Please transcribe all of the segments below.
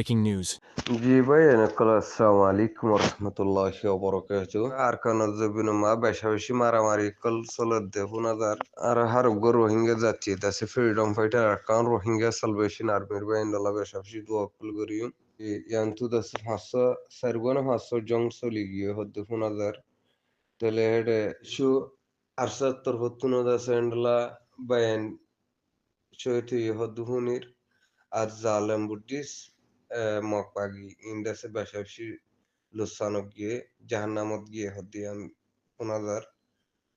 breaking news. জি ভাই আসসালামু আলাইকুম রহমতুল্লাহি ওবরাকাতু আরকান জবিনুমা বেশাবেশি মারামারি কল চলতে হুনাদার আর হারুগ রোহিঙ্গা যাচ্ছি দাসে freedom fighter Arakan Rohingya Salvation আর্মির বাইন্দলা বেশাবেশি দোয়া কল করিম ইয়ান্তু দাসে হাসা সারগোনা হাসা জং চলি গিয়ে হদ্দে হুনাদার তাহলে হেডে শু আরসাত্তর হত্তুনো দাসে এন্ডলা বায়ান শৈথি হদ্দু হুনির আর জালেম বুদ্ধিস মকবাগি ইন্ডাসে বেশাবেশি লুসানক গিয়ে জাহান্নামত গিয়ে হদিয়াম হুনাজার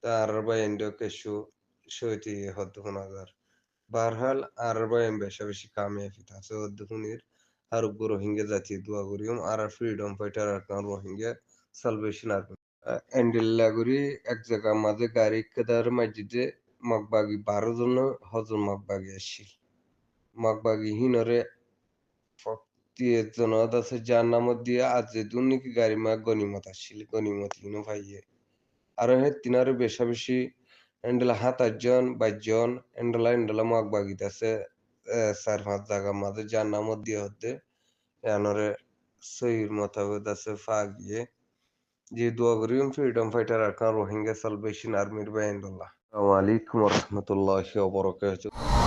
তার বাইন্ড কেশু সইতি হদ্দু হুনাজার বারহাল আর বাইম বেশাবেশি কামিয়াফি আছে হদ্দু হুনির আর উগ্র রোহিঙ্গা জাতি দোয়া করিম আর ফ্রিডম ফাইটার আর কান রোহিঙ্গা সালভেশন আর এন্ডিল্লাগুড়ি এক জায়গা মাঝে গাড়ি কেদার মসজিদে মকবাগি 12 জন হজন মকবাগি আসছিল মকবাগি হিনরে জন আছে যার নামত দিয়ে আজ দুর্নীতি গাড়ি মা গনিমত আসছিল গনিমত হিনো ভাইয়ে আরো হে তিনারে বেশা বেশি এন্ডেলা 7 জন 22 জন এন্ডেলা মগ বাগিত আছে 4-5 জায়গা মাঝে যার নামত দিয়ে হতে এনরে সহির মোতাবেক আছে ফা গিয়ে যে দোয়া করিম ফ্রিডম ফাইটার আর কান রোহিঙ্গা সালভেশন আর্মির বাইন্ডল্লাহ আসসালামু আলাইকুম রহমতুল্লাহি ওয়া বারাকাতুহু